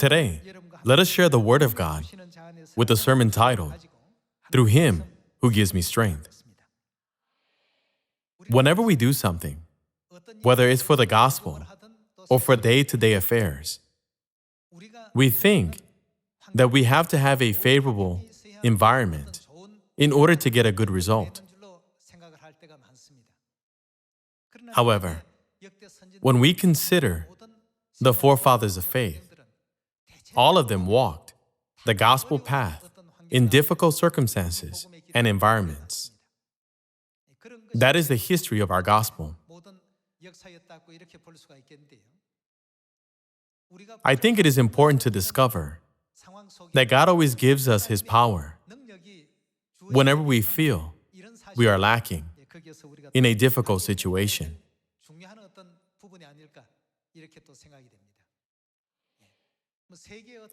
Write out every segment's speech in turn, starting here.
Today, let us share the Word of God with a sermon titled, Through Him Who Gives Me Strength. Whenever we do something, whether it's for the gospel or for day-to-day affairs, we think that we have to have a favorable environment in order to get a good result. However, when we consider the forefathers of faith, all of them walked the gospel path in difficult circumstances and environments. That is the history of our gospel. I think it is important to discover that God always gives us His power whenever we feel we are lacking in a difficult situation.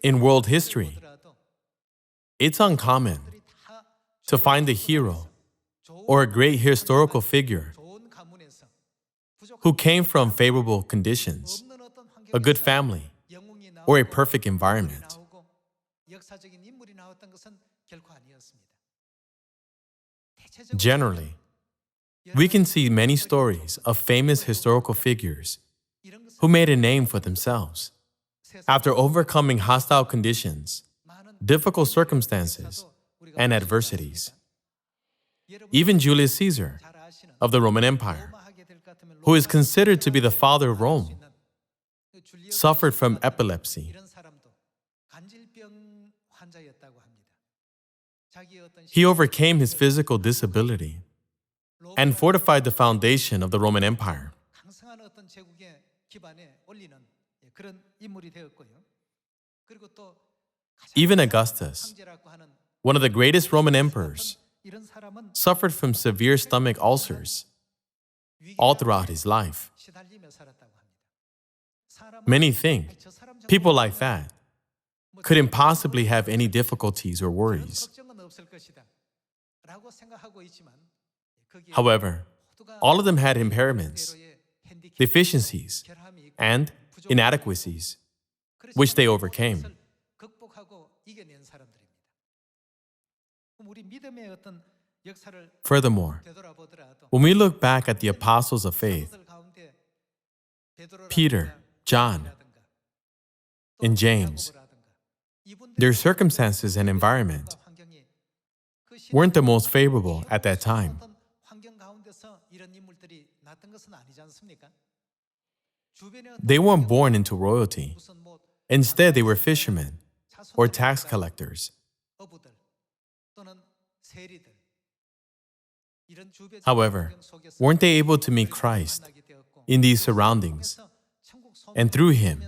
In world history, it's uncommon to find a hero or a great historical figure who came from favorable conditions, a good family, or a perfect environment. Generally, we can see many stories of famous historical figures who made a name for themselves after overcoming hostile conditions, difficult circumstances, and adversities. Even Julius Caesar of the Roman Empire, who is considered to be the father of Rome, suffered from epilepsy. He overcame his physical disability and fortified the foundation of the Roman Empire. Even Augustus, one of the greatest Roman emperors, suffered from severe stomach ulcers all throughout his life. Many think people like that couldn't possibly have any difficulties or worries. However, all of them had impairments, deficiencies, and inadequacies, which they overcame. Furthermore, when we look back at the apostles of faith, Peter, John, and James, their circumstances and environment weren't the most favorable at that time. They weren't born into royalty. Instead, they were fishermen or tax collectors. However, weren't they able to meet Christ in these surroundings? And through Him,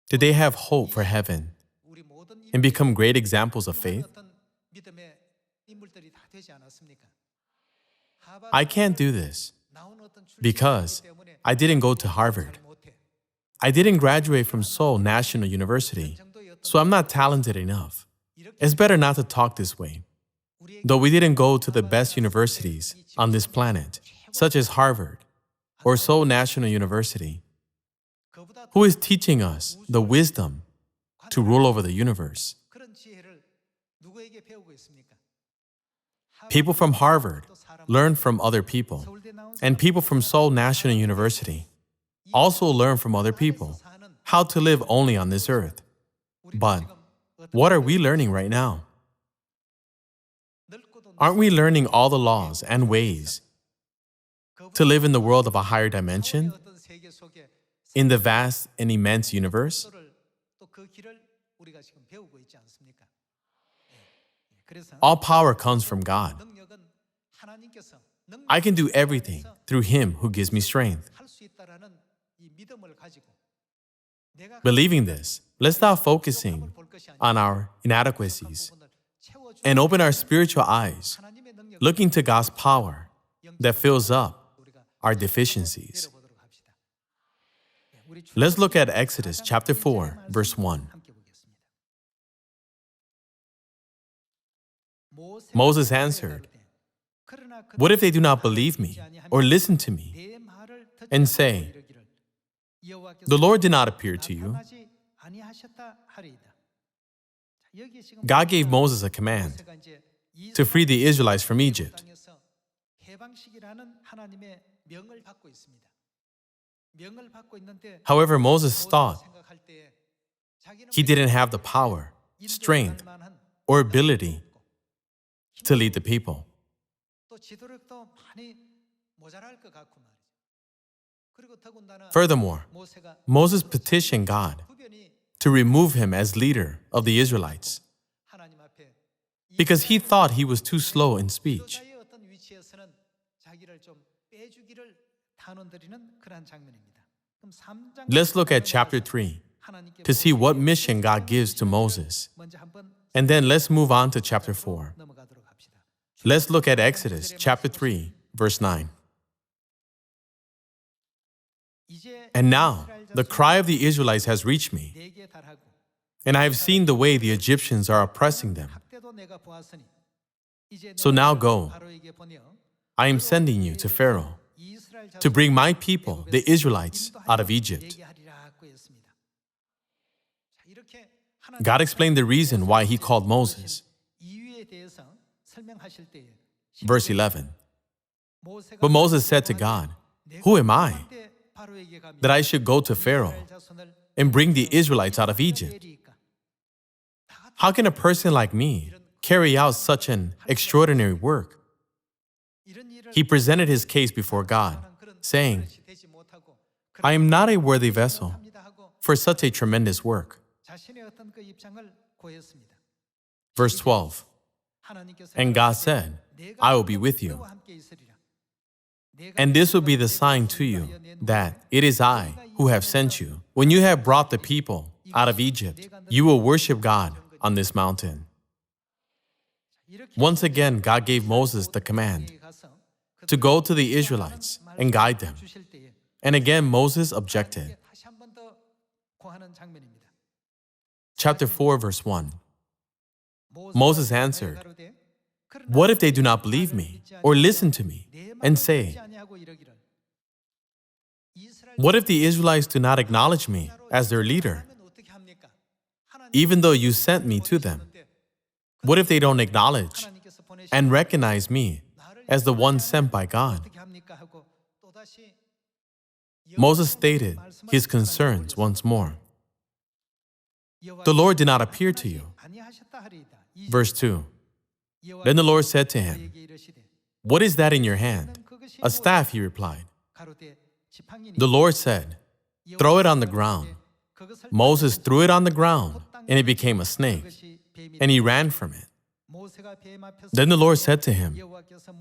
did they have hope for heaven and become great examples of faith? I can't do this because I didn't go to Harvard. I didn't graduate from Seoul National University, so I'm not talented enough. It's better not to talk this way. Though we didn't go to the best universities on this planet, such as Harvard or Seoul National University, who is teaching us the wisdom to rule over the universe? People from Harvard learn from other people, and people from Seoul National University also learn from other people how to live only on this earth. But what are we learning right now? Aren't we learning all the laws and ways to live in the world of a higher dimension, in the vast and immense universe? All power comes from God. I can do everything through Him who gives me strength. Believing this, let's stop focusing on our inadequacies and open our spiritual eyes, looking to God's power that fills up our deficiencies. Let's look at Exodus chapter 4, verse 1. Moses answered, "What if they do not believe me or listen to me and say, 'The Lord did not appear to you,' God gave Moses a command to free the Israelites from Egypt. However, Moses thought he didn't have the power, strength, or ability to lead the people. Furthermore, Moses petitioned God to remove him as leader of the Israelites because he thought he was too slow in speech. Let's look at chapter 3 to see what mission God gives to Moses. And then let's move on to chapter 4. Let's look at Exodus chapter 3, verse 9. And now, the cry of the Israelites has reached me, and I have seen the way the Egyptians are oppressing them. So now go. I am sending you to Pharaoh to bring my people, the Israelites, out of Egypt. God explained the reason why he called Moses. Verse 11. But Moses said to God, "Who am I that I should go to Pharaoh and bring the Israelites out of Egypt? How can a person like me carry out such an extraordinary work?" He presented his case before God, saying, "I am not a worthy vessel for such a tremendous work." Verse 12. And God said, "I will be with you. And this will be the sign to you that it is I who have sent you. When you have brought the people out of Egypt, you will worship God on this mountain." Once again, God gave Moses the command to go to the Israelites and guide them. And again, Moses objected. Chapter 4, verse 1. Moses answered, "What if they do not believe me or listen to me and say, 'What if the Israelites do not acknowledge me as their leader, even though you sent me to them? What if they don't acknowledge and recognize me as the one sent by God?'" Moses stated his concerns once more. "The Lord did not appear to you." Verse 2. Then the Lord said to him, "What is that in your hand?" "A staff," he replied. The Lord said, "Throw it on the ground." Moses threw it on the ground, and it became a snake, and he ran from it. Then the Lord said to him,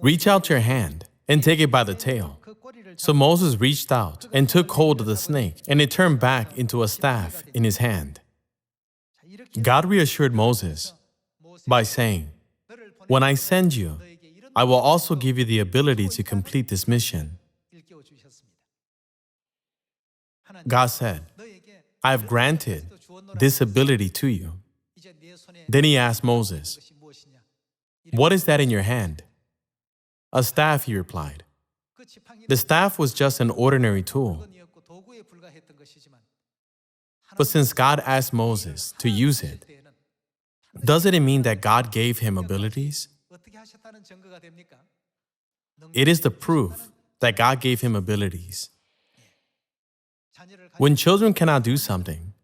"Reach out your hand and take it by the tail." So Moses reached out and took hold of the snake, and it turned back into a staff in his hand. God reassured Moses by saying, "When I send you, I will also give you the ability to complete this mission." God said, "I have granted this ability to you." Then he asked Moses, "What is that in your hand?" "A staff," he replied. The staff was just an ordinary tool. But since God asked Moses to use it, doesn't it mean that God gave him abilities? It is the proof that God gave him abilities. When children cannot do something,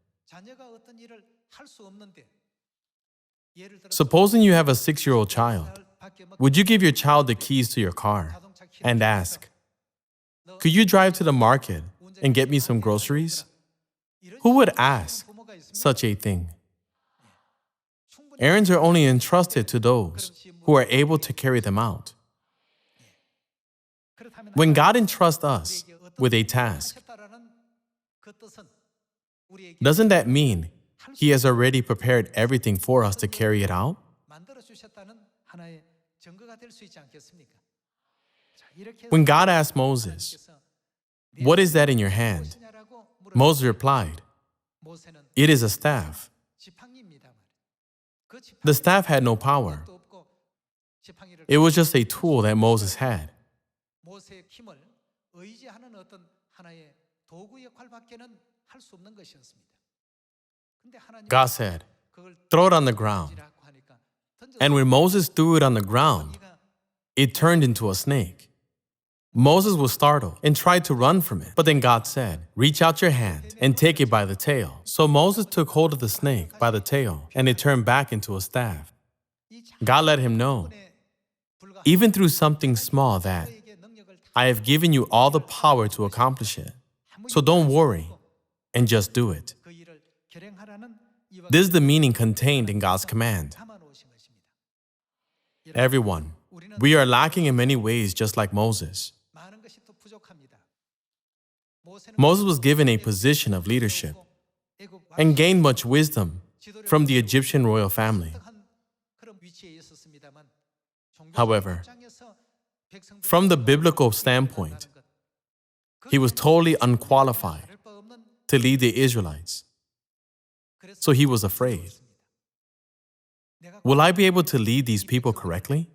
supposing you have a 6-year-old child, would you give your child the keys to your car and ask, "Could you drive to the market and get me some groceries?" Who would ask such a thing? Errands are only entrusted to those who are able to carry them out. When God entrusts us with a task, doesn't that mean He has already prepared everything for us to carry it out? When God asked Moses, "What is that in your hand?" Moses replied, "It is a staff." The staff had no power. It was just a tool that Moses had. God said, throw it on the ground. And when Moses threw it on the ground, it turned into a snake. Moses was startled and tried to run from it. But then God said, reach out your hand and take it by the tail. So Moses took hold of the snake by the tail, and it turned back into a staff. God let him know, even through something small, that I have given you all the power to accomplish it. So don't worry and just do it. This is the meaning contained in God's command. Everyone, we are lacking in many ways, just like Moses. Moses was given a position of leadership and gained much wisdom from the Egyptian royal family. However, from the biblical standpoint, he was totally unqualified to lead the Israelites. So he was afraid. Will I be able to lead these people correctly?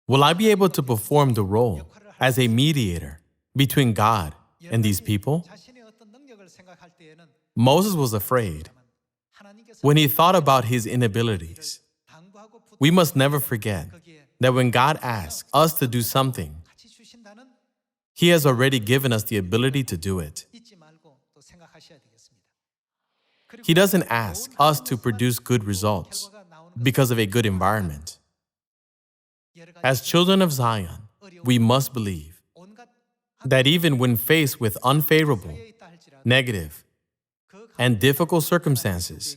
Will I be able to perform the role as a mediator between God and these people? Moses was afraid when he thought about his inabilities. We must never forget that when God asks us to do something, He has already given us the ability to do it. He doesn't ask us to produce good results because of a good environment. As children of Zion, we must believe that even when faced with unfavorable, negative, and difficult circumstances,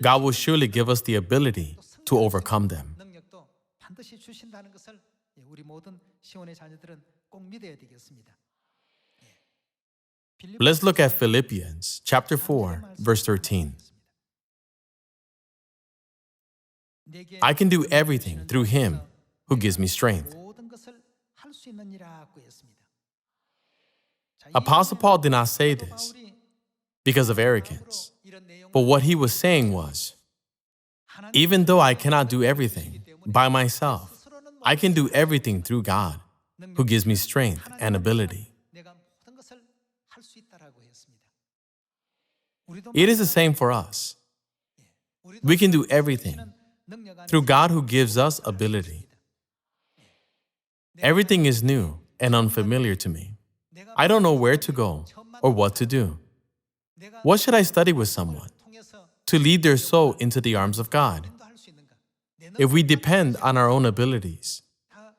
God will surely give us the ability to overcome them. Let's look at Philippians chapter 4, verse 13. I can do everything through Him who gives me strength. Apostle Paul did not say this because of arrogance, but what he was saying was, even though I cannot do everything by myself, I can do everything through God who gives me strength and ability. It is the same for us. We can do everything through God who gives us ability. Everything is new and unfamiliar to me. I don't know where to go or what to do. What should I study with someone to lead their soul into the arms of God? If we depend on our own abilities,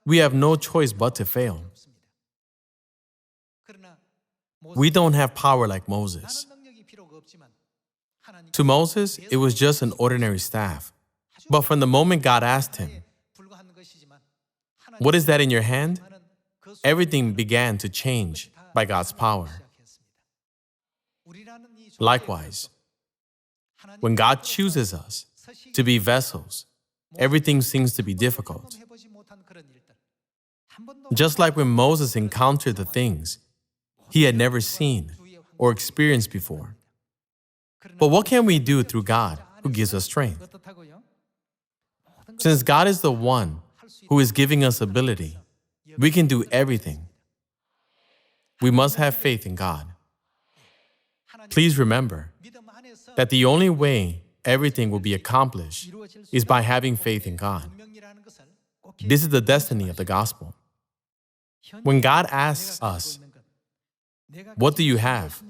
we have no choice but to fail. We don't have power like Moses. To Moses, it was just an ordinary staff. But from the moment God asked him, "What is that in your hand?" everything began to change by God's power. Likewise, when God chooses us to be vessels, everything seems to be difficult. Just like when Moses encountered the things he had never seen or experienced before. But what can we do through God who gives us strength? Since God is the one who is giving us ability, we can do everything. We must have faith in God. Please remember that the only way everything will be accomplished is by having faith in God. This is the destiny of the gospel. When God asks us, "What do you have?"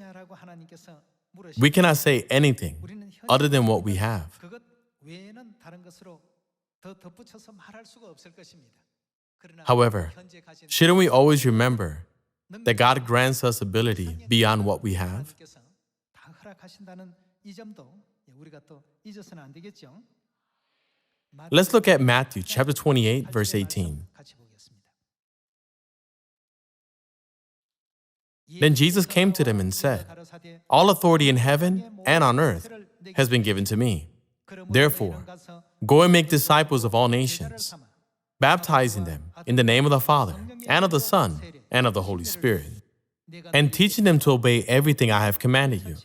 we cannot say anything other than what we have. However, shouldn't we always remember that God grants us ability beyond what we have? Let's look at Matthew chapter 28, verse 18. Then Jesus came to them and said, "All authority in heaven and on earth has been given to me. Therefore, go and make disciples of all nations, baptizing them in the name of the Father and of the Son and of the Holy Spirit, and teaching them to obey everything I have commanded you.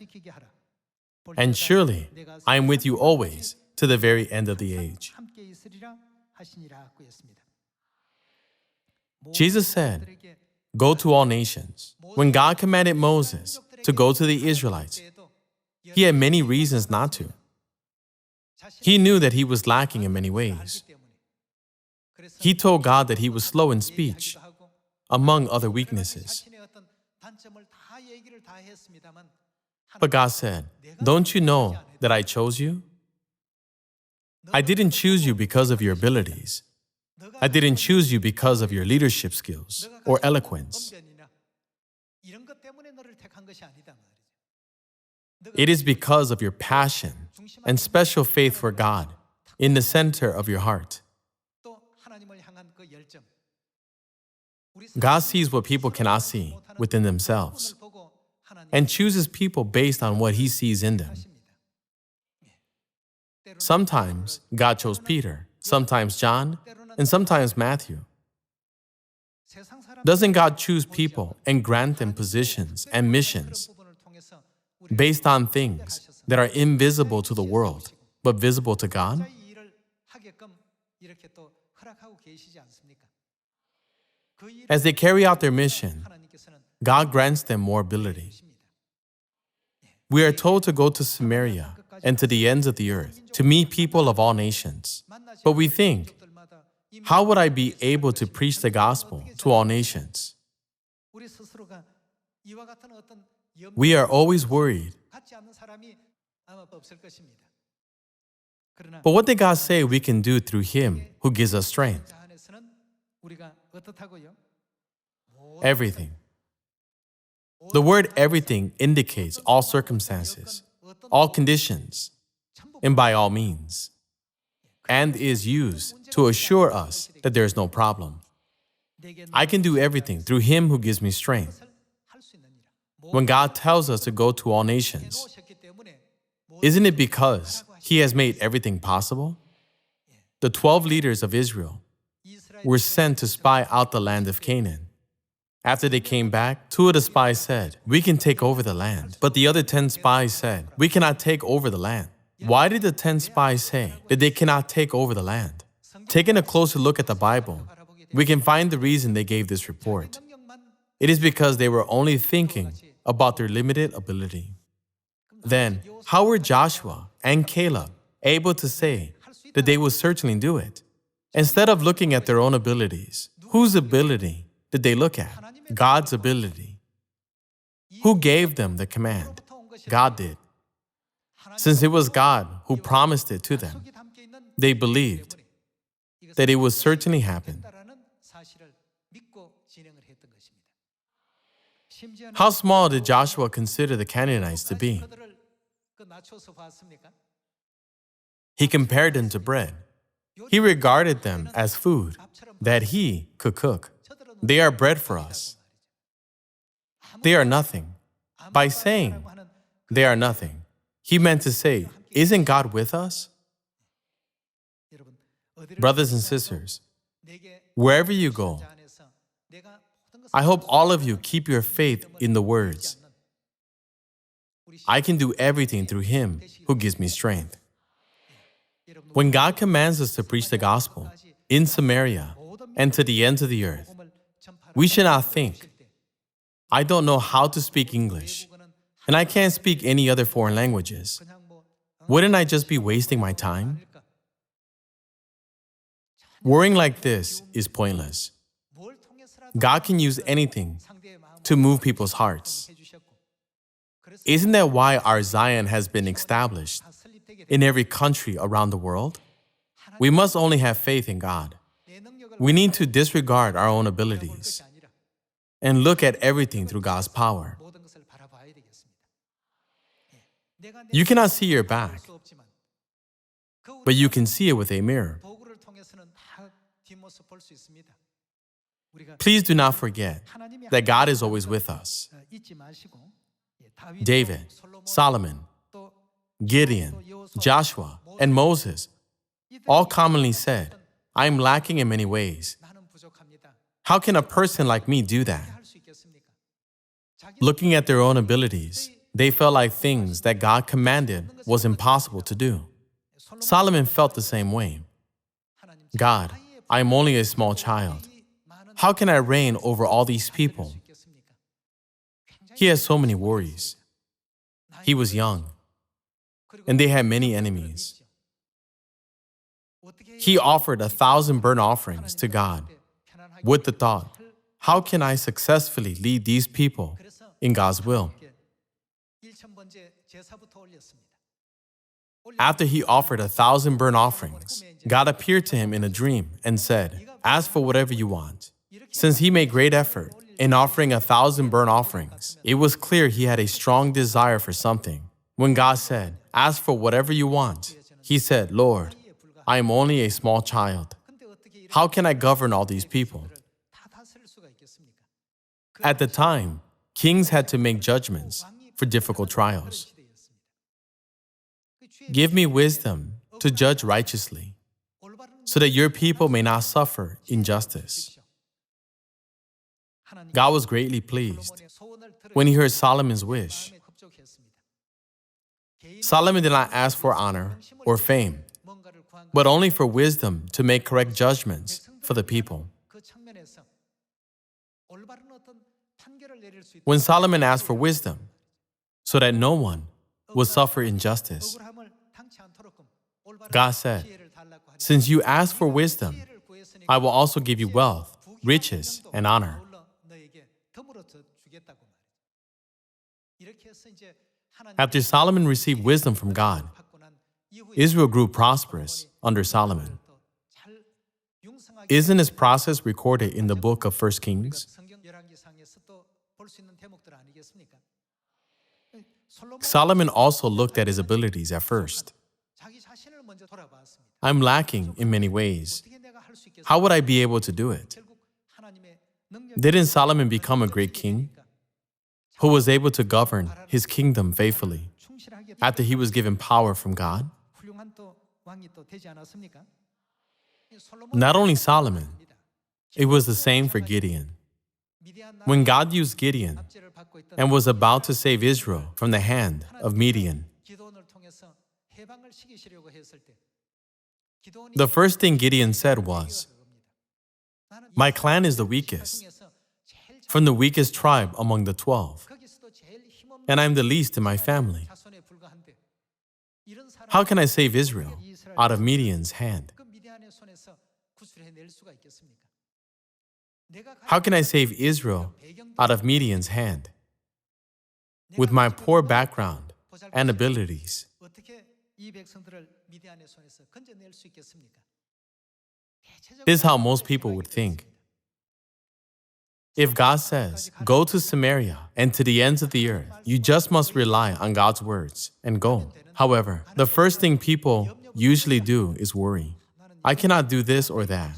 And surely I am with you always to the very end of the age." Jesus said, "Go to all nations." When God commanded Moses to go to the Israelites, He had many reasons not to. He knew that he was lacking in many ways. He told God that he was slow in speech, among other weaknesses. But God said, "Don't you know that I chose you? I didn't choose you because of your abilities. I didn't choose you because of your leadership skills or eloquence. It is because of your passion and special faith for God in the center of your heart." God sees what people cannot see within themselves and chooses people based on what He sees in them. Sometimes God chose Peter, sometimes John, and sometimes Matthew. Doesn't God choose people and grant them positions and missions based on things that are invisible to the world but visible to God? As they carry out their mission, God grants them more ability. We are told to go to Samaria and to the ends of the earth to meet people of all nations. But we think, how would I be able to preach the gospel to all nations? We are always worried. But what did God say we can do through Him who gives us strength? Everything. The word everything indicates all circumstances, all conditions, and by all means, and is used to assure us that there is no problem. I can do everything through Him who gives me strength. When God tells us to go to all nations, isn't it because He has made everything possible? The 12 leaders of Israel were sent to spy out the land of Canaan. After they came back, 2 of the spies said, "We can take over the land." But the other 10 spies said, "We cannot take over the land." Why did the 10 spies say that they cannot take over the land? Taking a closer look at the Bible, we can find the reason they gave this report. It is because they were only thinking about their limited ability. Then, how were Joshua and Caleb able to say that they would certainly do it? Instead of looking at their own abilities, whose ability did they look at? God's ability. Who gave them the command? God did. Since it was God who promised it to them, they believed that it would certainly happen. How small did Joshua consider the Canaanites to be? He compared them to bread. He regarded them as food that he could cook. They are bread for us. They are nothing. By saying they are nothing, he meant to say, isn't God with us? Brothers and sisters, wherever you go, I hope all of you keep your faith in the words, "I can do everything through Him who gives me strength." When God commands us to preach the gospel in Samaria and to the ends of the earth, we should not think, "I don't know how to speak English, and I can't speak any other foreign languages. Wouldn't I just be wasting my time?" Worrying like this is pointless. God can use anything to move people's hearts. Isn't that why our Zion has been established in every country around the world? We must only have faith in God. We need to disregard our own abilities and look at everything through God's power. You cannot see your back, but you can see it with a mirror. Please do not forget that God is always with us. David, Solomon, Gedeon, Joshua, and Moses all commonly said, "I am lacking in many ways. How can a person like me do that?" Looking at their own abilities, they felt like things that God commanded was impossible to do. Solomon felt the same way. "God, I am only a small child. How can I reign over all these people?" He had so many worries. He was young. and they had many enemies. He offered 1,000 burnt offerings to God with the thought, how can I successfully lead these people in God's will? After he offered 1,000 burnt offerings, God appeared to him in a dream and said, ask for whatever you want. Since he made great effort in offering 1,000 burnt offerings, it was clear he had a strong desire for something. When God said, ask for whatever you want, he said, Lord, I am only a small child. How can I govern all these people? At the time, kings had to make judgments for difficult trials. Give me wisdom to judge righteously, so that your people may not suffer injustice. God was greatly pleased when he heard Solomon's wish. Solomon did not ask for honor or fame, but only for wisdom to make correct judgments for the people. When Solomon asked for wisdom, so that no one would suffer injustice, God said, since you asked for wisdom, I will also give you wealth, riches, and honor. After Solomon received wisdom from God, Israel grew prosperous under Solomon. Isn't this process recorded in the book of 1 Kings? Solomon also looked at his abilities at first. I'm lacking in many ways. How would I be able to do it? Didn't Solomon become a great king who was able to govern his kingdom faithfully after he was given power from God? Not only Solomon, it was the same for Gedeon. When God used Gedeon and was about to save Israel from the hand of Midian, the first thing Gedeon said was, my clan is the weakest, from the weakest tribe among the 12, and I'm the least in my family. How can I save Israel out of Midian's hand? How can I save Israel out of Midian's hand? With my poor background and abilities. This is how most people would think. If God says, go to Samaria and to the ends of the earth, you just must rely on God's words and go. However, the first thing people usually do is worry. I cannot do this or that.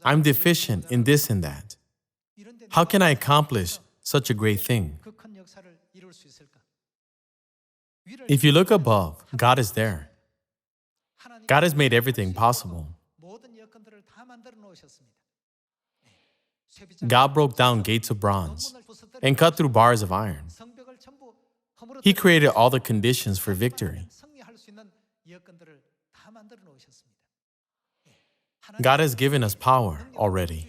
I'm deficient in this and that. How can I accomplish such a great thing? If you look above, God is there. God has made everything possible. God broke down gates of bronze and cut through bars of iron. He created all the conditions for victory. God has given us power already.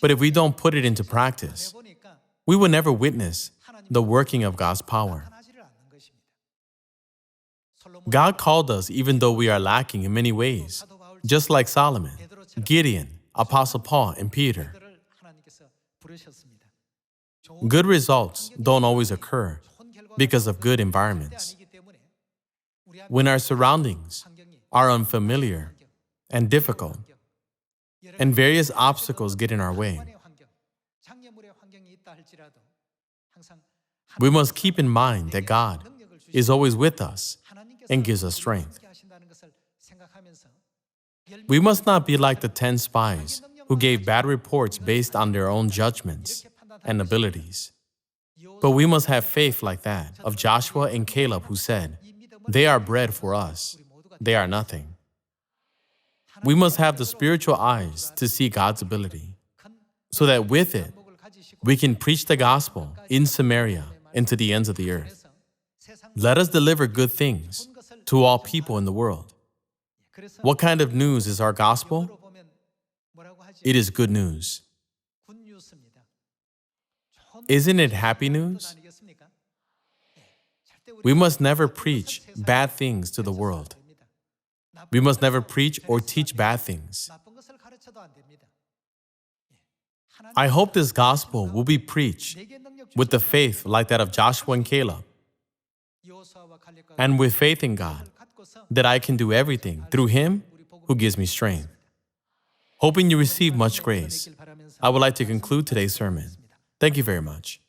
But if we don't put it into practice, we will never witness the working of God's power. God called us even though we are lacking in many ways, just like Solomon, Gideon, Apostle Paul, and Peter. Good results don't always occur because of good environments. When our surroundings are unfamiliar and difficult, and various obstacles get in our way, we must keep in mind that God is always with us and gives us strength. We must not be like the 10 spies who gave bad reports based on their own judgments and abilities. But we must have faith like that of Joshua and Caleb, who said, they are bread for us, they are nothing. We must have the spiritual eyes to see God's ability, so that with it, we can preach the gospel in Samaria and to the ends of the earth. Let us deliver good things to all people in the world. What kind of news is our gospel? It is good news. Isn't it happy news? We must never preach bad things to the world. We must never preach or teach bad things. I hope this gospel will be preached with the faith like that of Joshua and Caleb, and with faith in God, that I can do everything through Him who gives me strength. Hoping you receive much grace, I would like to conclude today's sermon. Thank you very much.